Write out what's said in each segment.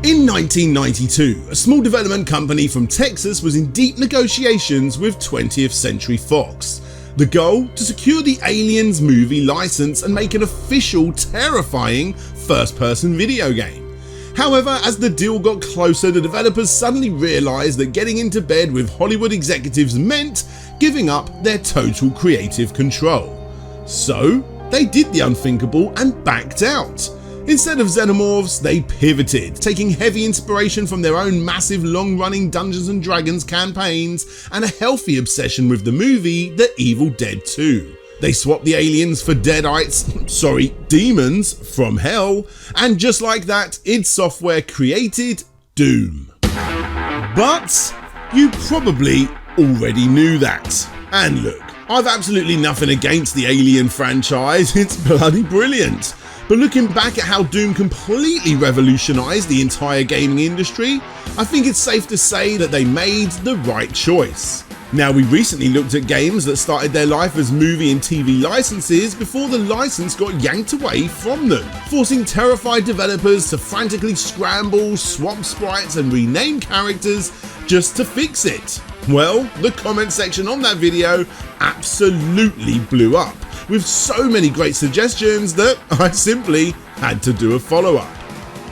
In 1992, a small development company from Texas was in deep negotiations with 20th Century Fox. The goal? To secure the Aliens movie license and make an official, terrifying first-person video game. However, as the deal got closer, the developers suddenly realised that getting into bed with Hollywood executives meant giving up their total creative control. So, they did the unthinkable and backed out. Instead of xenomorphs, they pivoted, taking heavy inspiration from their own massive long-running Dungeons & Dragons campaigns and a healthy obsession with the movie The Evil Dead 2. They swapped the aliens for demons from hell, and just like that, id Software created Doom. But you probably already knew that. And look, I've absolutely nothing against the Alien franchise, it's bloody brilliant. But looking back at how Doom completely revolutionised the entire gaming industry, I think it's safe to say that they made the right choice. Now, we recently looked at games that started their life as movie and TV licenses before the license got yanked away from them, forcing terrified developers to frantically scramble, swap sprites and rename characters just to fix it. Well, the comment section on that video absolutely blew up, with so many great suggestions that I simply had to do a follow-up.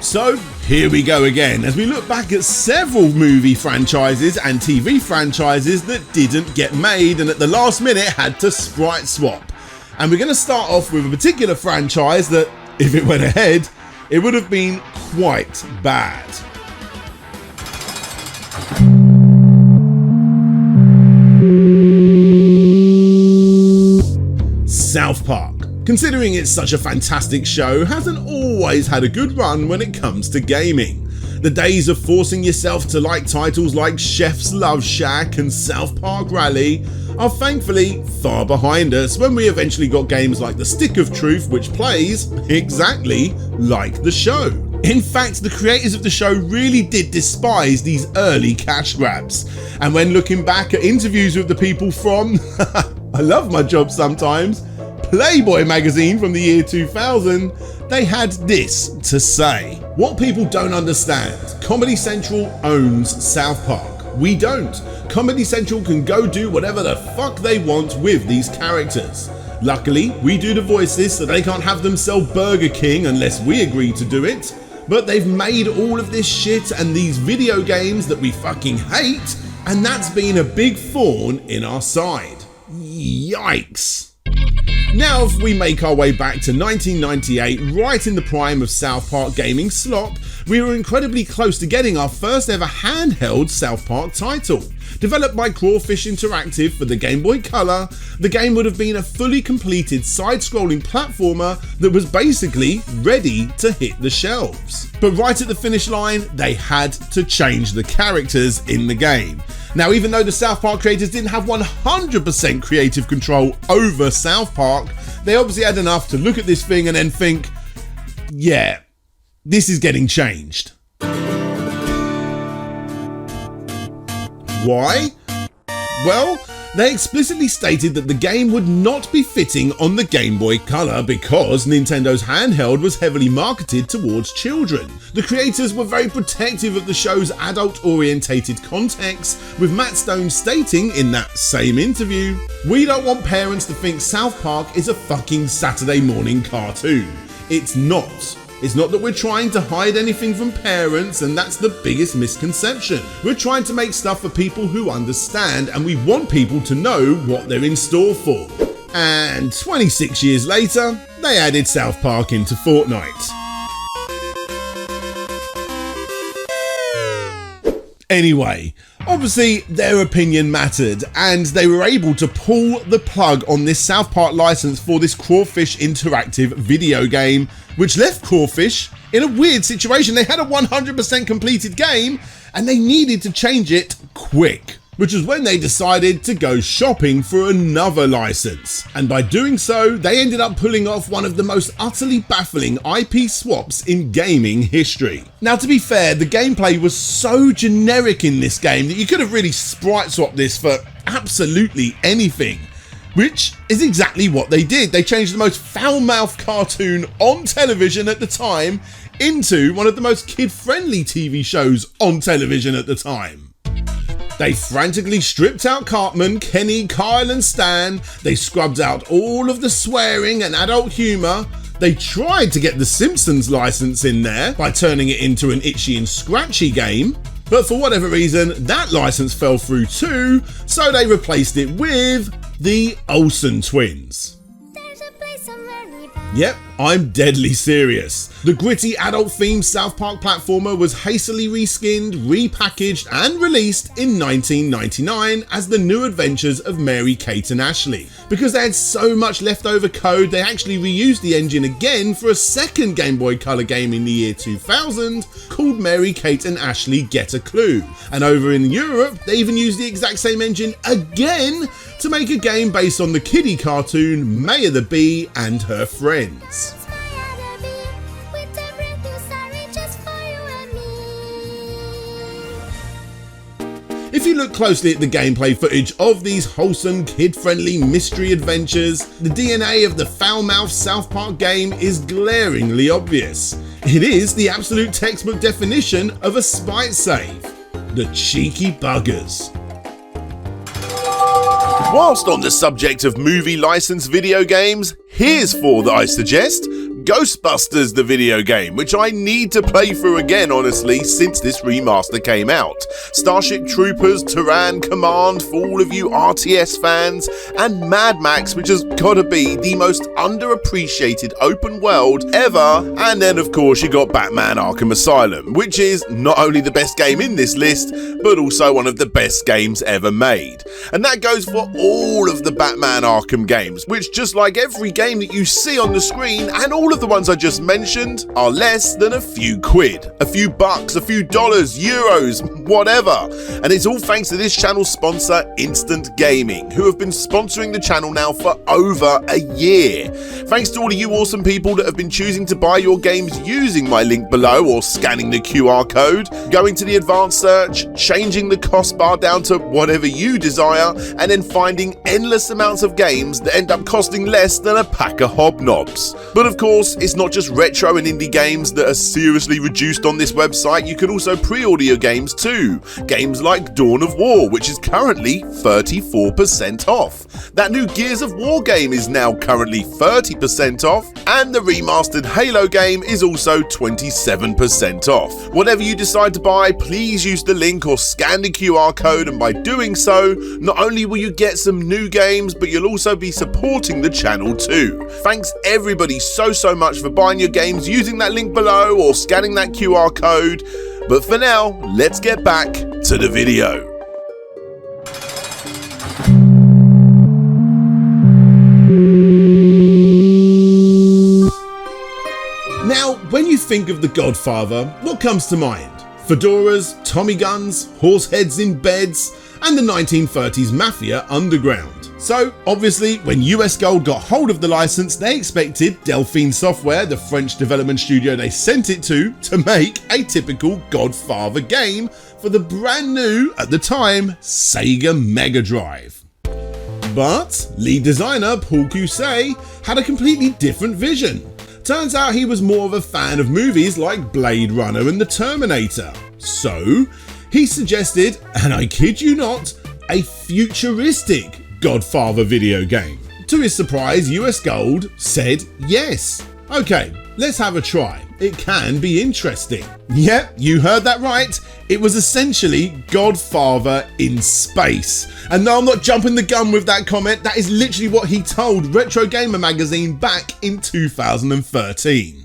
So here we go again, as we look back at several movie franchises and TV franchises that didn't get made and at the last minute had to sprite swap. And we're going to start off with a particular franchise that, if it went ahead, it would have been quite bad. South Park, considering it's such a fantastic show, hasn't always had a good run when it comes to gaming. The days of forcing yourself to like titles like Chef's Love Shack and South Park Rally are thankfully far behind us when we eventually got games like The Stick of Truth, which plays exactly like the show. In fact, the creators of the show really did despise these early cash grabs, and when looking back at interviews with the people from I love my job sometimes, Playboy magazine from the year 2000, they had this to say. What people don't understand, Comedy Central owns South Park. We don't. Comedy Central can go do whatever the fuck they want with these characters. Luckily, we do the voices so they can't have them sell Burger King unless we agree to do it. But they've made all of this shit and these video games that we fucking hate, and that's been a big thorn in our side. Yikes. Now, if we make our way back to 1998, right in the prime of South Park gaming slop, we were incredibly close to getting our first ever handheld South Park title. Developed by Crawfish Interactive for the Game Boy Color, the game would have been a fully completed side-scrolling platformer that was basically ready to hit the shelves. But right at the finish line, they had to change the characters in the game. Now, even though the South Park creators didn't have 100% creative control over South Park, they obviously had enough to look at this thing and then think, yeah, this is getting changed. Why? Well, they explicitly stated that the game would not be fitting on the Game Boy Color because Nintendo's handheld was heavily marketed towards children. The creators were very protective of the show's adult-orientated context, with Matt Stone stating in that same interview, "We don't want parents to think South Park is a fucking Saturday morning cartoon. It's not. It's not that we're trying to hide anything from parents, and that's the biggest misconception. We're trying to make stuff for people who understand, and we want people to know what they're in store for." And 26 years later, they added South Park into Fortnite. Anyway, obviously their opinion mattered, and they were able to pull the plug on this South Park license for this Crawfish Interactive video game, which left Crawfish in a weird situation. They had a 100% completed game, and they needed to change it quick, which was when they decided to go shopping for another license. And by doing so, they ended up pulling off one of the most utterly baffling IP swaps in gaming history. Now, to be fair, the gameplay was so generic in this game that you could have really sprite swapped this for absolutely anything. Which is exactly what they did. They changed the most foul-mouthed cartoon on television at the time into one of the most kid-friendly TV shows on television at the time. They frantically stripped out Cartman, Kenny, Kyle and Stan. They scrubbed out all of the swearing and adult humour. They tried to get the Simpsons license in there by turning it into an itchy and scratchy game, but for whatever reason that license fell through too, so they replaced it with the Olsen twins. Yep, I'm deadly serious. The gritty adult-themed South Park platformer was hastily reskinned, repackaged and released in 1999 as the new adventures of Mary, Kate and Ashley. Because they had so much leftover code, they actually reused the engine again for a second Game Boy Color game in the year 2000 called Mary, Kate and Ashley Get a Clue. And over in Europe, they even used the exact same engine again to make a game based on the kiddie cartoon Maya the Bee and Her Friends. If you look closely at the gameplay footage of these wholesome, kid-friendly mystery adventures, the DNA of the foul-mouthed South Park game is glaringly obvious. It is the absolute textbook definition of a sprite save. The cheeky buggers. Whilst on the subject of movie licensed video games, here's four that I suggest. Ghostbusters the video game, which I need to play through again honestly since this remaster came out. Starship Troopers, Terran Command for all of you RTS fans, and Mad Max, which has gotta be the most underappreciated open world ever. And then of course you got Batman Arkham Asylum, which is not only the best game in this list, but also one of the best games ever made. And that goes for all of the Batman Arkham games, which just like every game that you see on the screen and all of the ones I just mentioned are less than a few quid, a few bucks, a few dollars, euros, whatever. And it's all thanks to this channel's sponsor, Instant Gaming, who have been sponsoring the channel now for over a year. Thanks to all of you awesome people that have been choosing to buy your games using my link below or scanning the QR code, going to the advanced search, changing the cost bar down to whatever you desire, and then finding endless amounts of games that end up costing less than a pack of hobnobs. But of course, it's not just retro and indie games that are seriously reduced on this website. You can also pre-order your games too. Games like Dawn of War, which is currently 34% off. That new Gears of War game is now currently 30% off, and the remastered Halo game is also 27% off. Whatever you decide to buy, please use the link or scan the QR code, and by doing so, not only will you get some new games, but you'll also be supporting the channel too. Thanks everybody so much for buying your games using that link below or scanning that QR code. But for now, let's get back to the video. Now, when you think of The Godfather, what comes to mind? Fedoras, Tommy guns, horse heads in beds, and the 1930s mafia underground. So obviously when US Gold got hold of the license, they expected Delphine Software, the French development studio they sent it to make a typical Godfather game for the brand new, at the time, Sega Mega Drive. But lead designer Paul Cousset had a completely different vision. Turns out he was more of a fan of movies like Blade Runner and The Terminator. So he suggested, and I kid you not, a futuristic Godfather video game. To his surprise, US Gold said yes. Okay, let's have a try. It can be interesting. Yep, you heard that right. It was essentially Godfather in space. And no, I'm not jumping the gun with that comment. That is literally what he told Retro Gamer magazine back in 2013.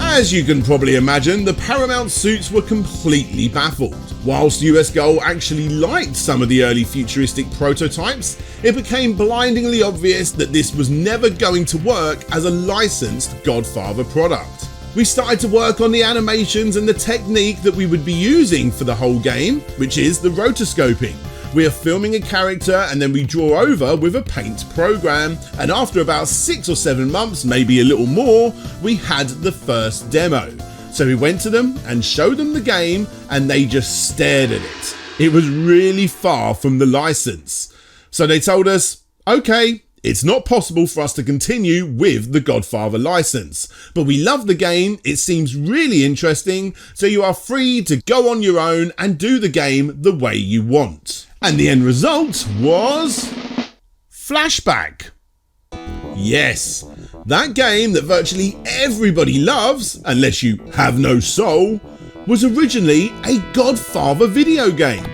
As you can probably imagine, the Paramount suits were completely baffled. Whilst US Gold actually liked some of the early futuristic prototypes, it became blindingly obvious that this was never going to work as a licensed Godfather product. We started to work on the animations and the technique that we would be using for the whole game, which is the rotoscoping. We are filming a character and then we draw over with a paint program, and after about 6 or 7 months, maybe a little more, we had the first demo. So we went to them and showed them the game and they just stared at it. It was really far from the license. So they told us, okay, it's not possible for us to continue with the Godfather license, but we love the game, it seems really interesting, so you are free to go on your own and do the game the way you want. And the end result was Flashback. Yes, that game that virtually everybody loves, unless you have no soul, was originally a Godfather video game.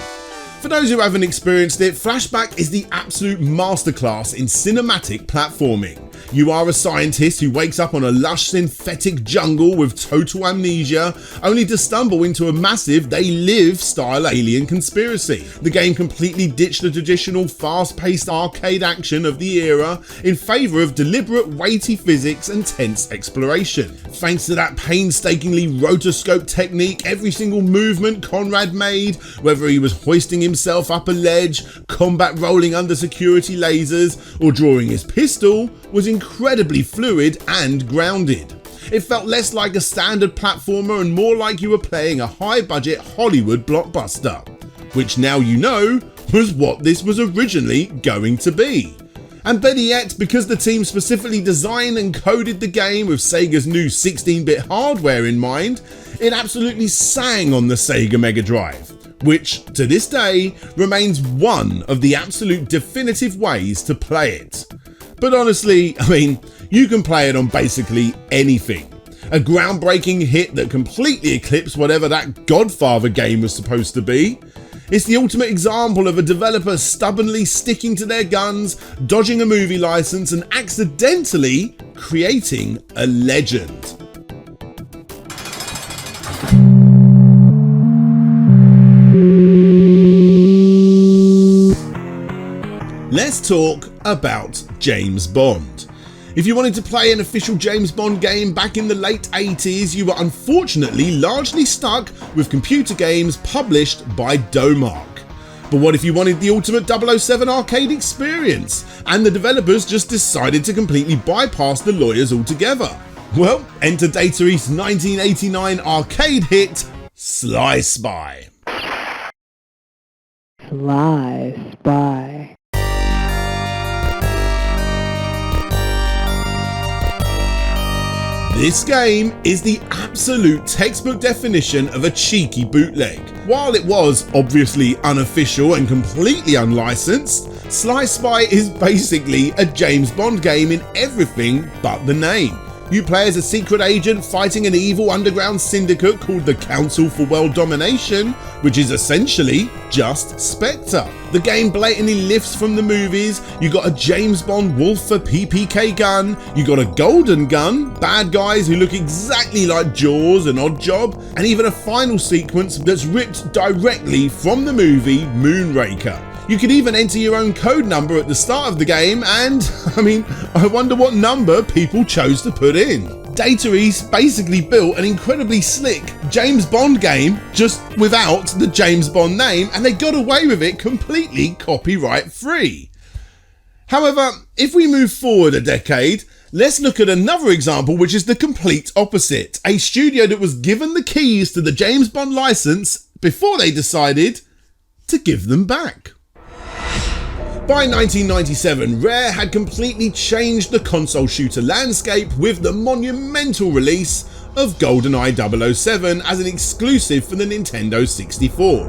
For those who haven't experienced it, Flashback is the absolute masterclass in cinematic platforming. You are a scientist who wakes up on a lush synthetic jungle with total amnesia, only to stumble into a massive They Live style alien conspiracy. The game completely ditched the traditional fast-paced arcade action of the era in favour of deliberate weighty physics and tense exploration. Thanks to that painstakingly rotoscope technique, every single movement Conrad made, whether he was hoisting himself up a ledge, combat rolling under security lasers, or drawing his pistol, was incredibly fluid and grounded. It felt less like a standard platformer and more like you were playing a high-budget Hollywood blockbuster, which now you know was what this was originally going to be. And better yet, because the team specifically designed and coded the game with Sega's new 16-bit hardware in mind, it absolutely sang on the Sega Mega Drive, which to this day remains one of the absolute definitive ways to play it. But honestly, I mean, you can play it on basically anything. A groundbreaking hit that completely eclipsed whatever that Godfather game was supposed to be. It's the ultimate example of a developer stubbornly sticking to their guns, dodging a movie license, and accidentally creating a legend. Let's talk about James Bond. If you wanted to play an official James Bond game back in the late 80s, you were unfortunately largely stuck with computer games published by Domark. But what if you wanted the ultimate 007 arcade experience, and the developers just decided to completely bypass the lawyers altogether? Well, enter Data East's 1989 arcade hit, Sly Spy. Sly Spy. This game is the absolute textbook definition of a cheeky bootleg. While it was obviously unofficial and completely unlicensed, Sly Spy is basically a James Bond game in everything but the name. You play as a secret agent fighting an evil underground syndicate called the Council for World Domination, which is essentially just Spectre. The game blatantly lifts from the movies. You got a James Bond Wolf for PPK gun, you got a golden gun, bad guys who look exactly like Jaws and Oddjob, and even a final sequence that's ripped directly from the movie Moonraker. You could even enter your own code number at the start of the game, and I wonder what number people chose to put in. Data East basically built an incredibly slick James Bond game just without the James Bond name, and they got away with it completely copyright free. However, if we move forward a decade, let's look at another example which is the complete opposite. A studio that was given the keys to the James Bond license before they decided to give them back. By 1997, Rare had completely changed the console shooter landscape with the monumental release of GoldenEye 007 as an exclusive for the Nintendo 64.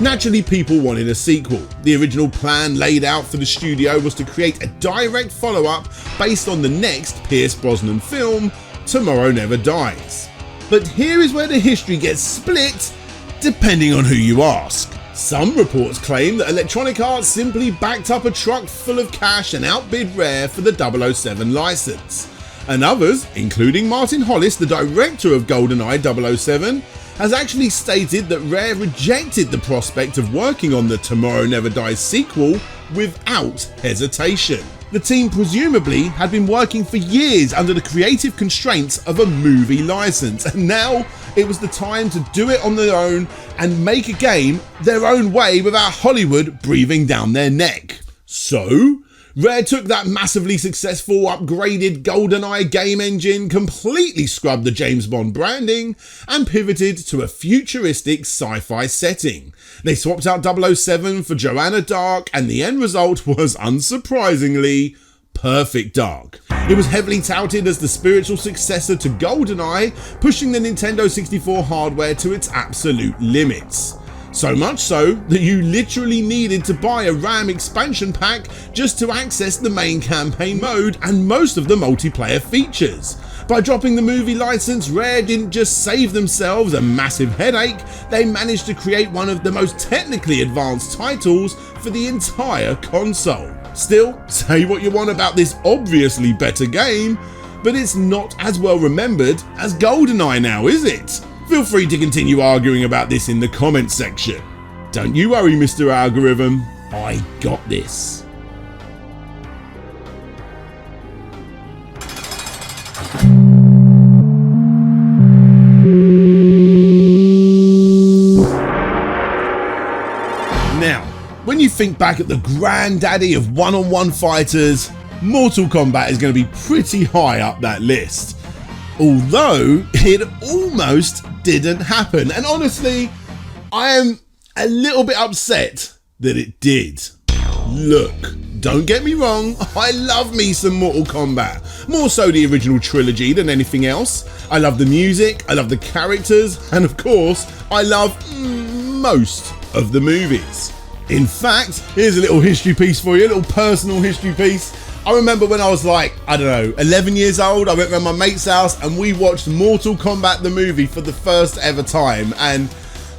Naturally, people wanted a sequel. The original plan laid out for the studio was to create a direct follow-up based on the next Pierce Brosnan film, Tomorrow Never Dies. But here is where the history gets split depending on who you ask. Some reports claim that Electronic Arts simply backed up a truck full of cash and outbid Rare for the 007 license. And others, including Martin Hollis, the director of GoldenEye 007, has actually stated that Rare rejected the prospect of working on the Tomorrow Never Dies sequel without hesitation. The team presumably had been working for years under the creative constraints of a movie license, and now it was the time to do it on their own and make a game their own way without Hollywood breathing down their neck. So, Rare took that massively successful upgraded GoldenEye game engine, completely scrubbed the James Bond branding, and pivoted to a futuristic sci-fi setting. They swapped out 007 for Joanna Dark, and the end result was, unsurprisingly, Perfect Dark. It was heavily touted as the spiritual successor to GoldenEye, pushing the Nintendo 64 hardware to its absolute limits. So much so that you literally needed to buy a RAM expansion pack just to access the main campaign mode and most of the multiplayer features. By dropping the movie license, Rare didn't just save themselves a massive headache, they managed to create one of the most technically advanced titles for the entire console. Still, say what you want about this obviously better game, but it's not as well remembered as GoldenEye now, is it? Feel free to continue arguing about this in the comments section. Don't you worry, Mr. Algorithm, I got this. Now, when you think back at the granddaddy of one-on-one fighters, Mortal Kombat is going to be pretty high up that list. Although it almost didn't happen, and honestly, I am a little bit upset that it did. Look, don't get me wrong, I love me some Mortal Kombat, more so the original trilogy than anything else. I love the music, I love the characters, and of course, I love most of the movies. In fact, here's a little history piece for you, a little personal history piece. I remember when I was like, 11 years old, I went round my mate's house and we watched Mortal Kombat the movie for the first ever time, and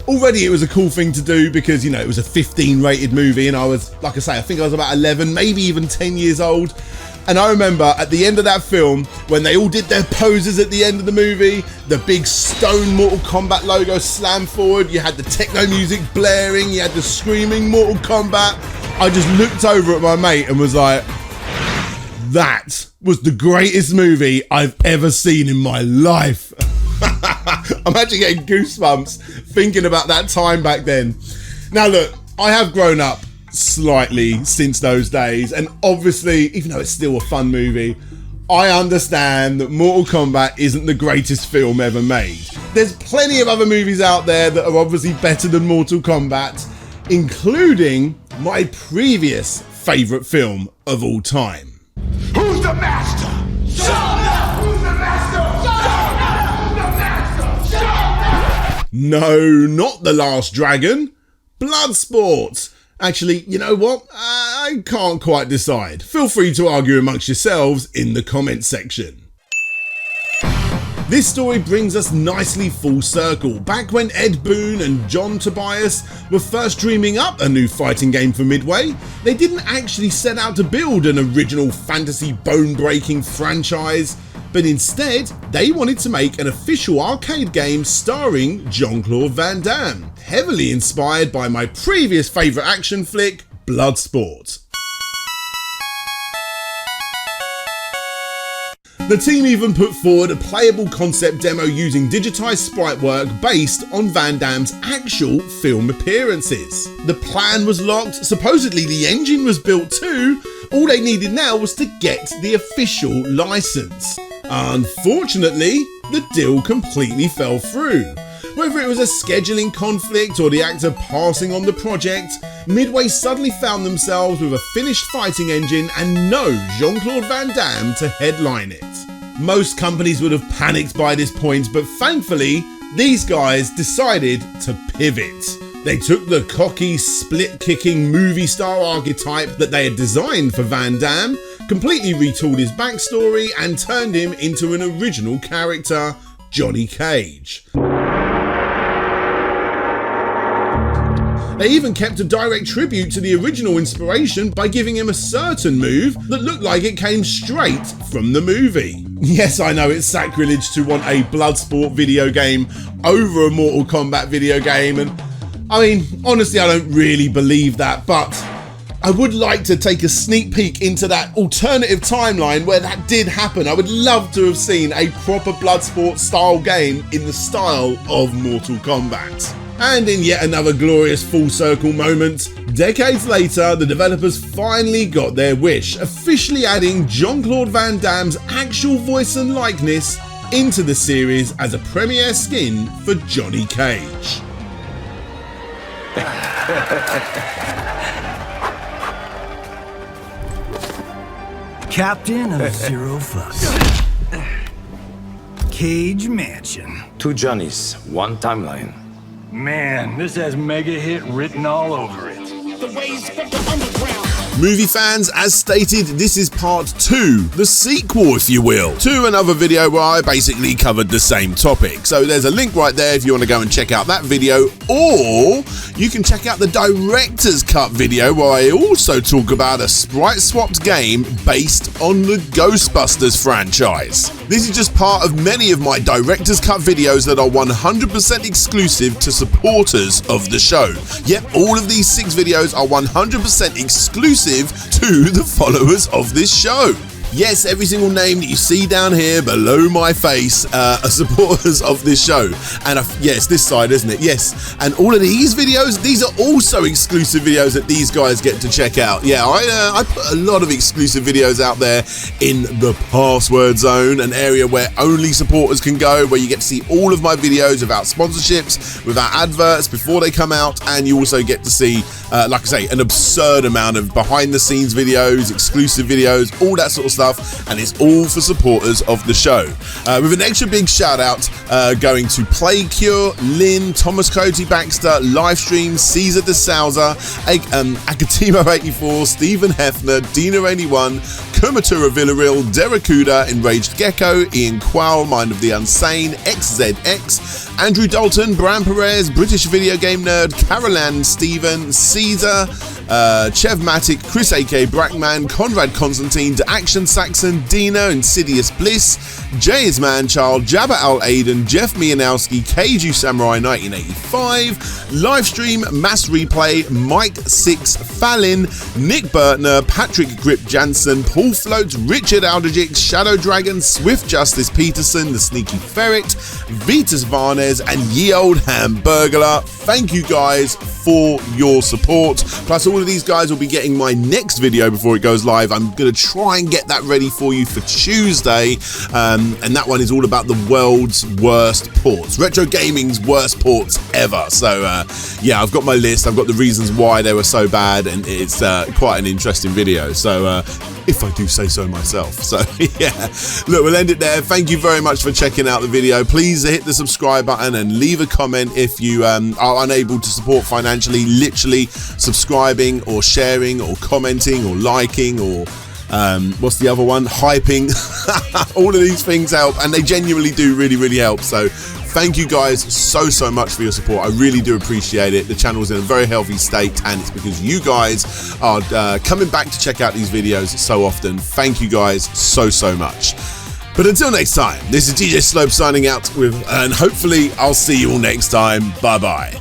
already it was a cool thing to do because, it was a 15 rated movie and I was, like I say, I think I was about 11, maybe even 10 years old. And I remember at the end of that film, when they all did their poses at the end of the movie, the big stone Mortal Kombat logo slammed forward, you had the techno music blaring, you had the screaming Mortal Kombat. I just looked over at my mate and was like, that was the greatest movie I've ever seen in my life. I'm actually getting goosebumps thinking about that time back then. Now look, I have grown up slightly since those days, and obviously, even though it's still a fun movie, I understand that Mortal Kombat isn't the greatest film ever made. There's plenty of other movies out there that are obviously better than Mortal Kombat, including my previous favourite film of all time. Who's the master? Show up! Who's the master? Show up! Who's the master? Show up! No, not The Last Dragon. Bloodsport. Actually, you know what? I can't quite decide. Feel free to argue amongst yourselves in the comments section. This story brings us nicely full circle, back when Ed Boon and John Tobias were first dreaming up a new fighting game for Midway. They didn't actually set out to build an original fantasy bone-breaking franchise, but instead they wanted to make an official arcade game starring Jean-Claude Van Damme, heavily inspired by my previous favourite action flick, Bloodsport. The team even put forward a playable concept demo using digitised sprite work based on Van Damme's actual film appearances. The plan was locked, supposedly the engine was built too, all they needed now was to get the official licence. Unfortunately, the deal completely fell through. Whether it was a scheduling conflict or the actor passing on the project, Midway suddenly found themselves with a finished fighting engine and no Jean-Claude Van Damme to headline it. Most companies would have panicked by this point, but thankfully, these guys decided to pivot. They took the cocky, split-kicking movie star archetype that they had designed for Van Damme, completely retooled his backstory and turned him into an original character, Johnny Cage. They even kept a direct tribute to the original inspiration by giving him a certain move that looked like it came straight from the movie. Yes, I know it's sacrilege to want a Bloodsport video game over a Mortal Kombat video game, and I mean, honestly, I don't really believe that, but I would like to take a sneak peek into that alternative timeline where that did happen. I would love to have seen a proper Bloodsport style game in the style of Mortal Kombat. And in yet another glorious full circle moment, Decades later, the developers finally got their wish, officially adding Jean-Claude Van Damme's actual voice and likeness into the series as a premiere skin for Johnny Cage. Captain of Zero Fuss. Cage Mansion. 2 Johnnies, 1 timeline. Man, this has mega hit written all over it. The ways of the underground. Movie fans, as stated, this is part 2, the sequel if you will, to another video where I basically covered the same topic. So there's a link right there if you want to go and check out that video, or you can check out the director's cut video where I also talk about a sprite swapped game based on the Ghostbusters franchise. This is just part of many of my director's cut videos that are 100% exclusive to supporters of the show. Yep, all of these 6 videos are 100% exclusive to the followers of this show. Yes, every single name that you see down here below my face are supporters of this show. And yes, this side, isn't it? Yes. And all of these videos, these are also exclusive videos that these guys get to check out. Yeah, I put a lot of exclusive videos out there in the password zone, an area where only supporters can go, where you get to see all of my videos without sponsorships, without adverts, before they come out. And you also get to see, like I say, an absurd amount of behind the scenes videos, exclusive videos, all that sort of stuff. And it's all for supporters of the show. With an extra big shout out going to Play Cure, Lynn, Thomas Coty Baxter, Livestream, Caesar de Souza, Akatimo84, Stephen Hefner, Dina81, Kumatura Villarreal, Derekuda, Enraged Gecko, Ian Quell, Mind of the Unsane, XZX, Andrew Dalton, Bram Perez, British Video Game Nerd, Carolan Stephen, Caesar, Chevmatic, Chris A.K. Brackman, Conrad Constantine, De Action Saxon, Dino, Insidious Bliss, Jay is Manchild, Jabba Al Aiden, Jeff Mianowski, Keiju Samurai 1985, Livestream, Mass Replay, Mike 6, Fallin, Nick Bertner, Patrick Grip Jansen, Paul Float, Richard Aldrich, Shadow Dragon, Swift Justice Peterson, The Sneaky Ferret, Vitas Varnes, and Ye Old Hamburglar. Thank you guys for your support. Plus, all of these guys will be getting my next video before it goes live. I'm going to try and get that ready for you for Tuesday. And that one is all about the world's worst ports, retro gaming's worst ports ever. So yeah, I've got my list, I've got the reasons why they were so bad, and it's quite an interesting video. So if I do say so myself. So yeah, look, we'll end it there. Thank you very much for checking out the video. Please hit the subscribe button and leave a comment if you are unable to support financially, literally subscribing or sharing or commenting or liking or what's the other one? Hyping. All of these things help, and they genuinely do really help. So thank you guys so much for your support. I really do appreciate it. The channel's in a very healthy state, and it's because you guys are coming back to check out these videos so often. Thank you guys so much. But until next time, this is DJ Slope signing out and hopefully I'll see you all next time. Bye bye.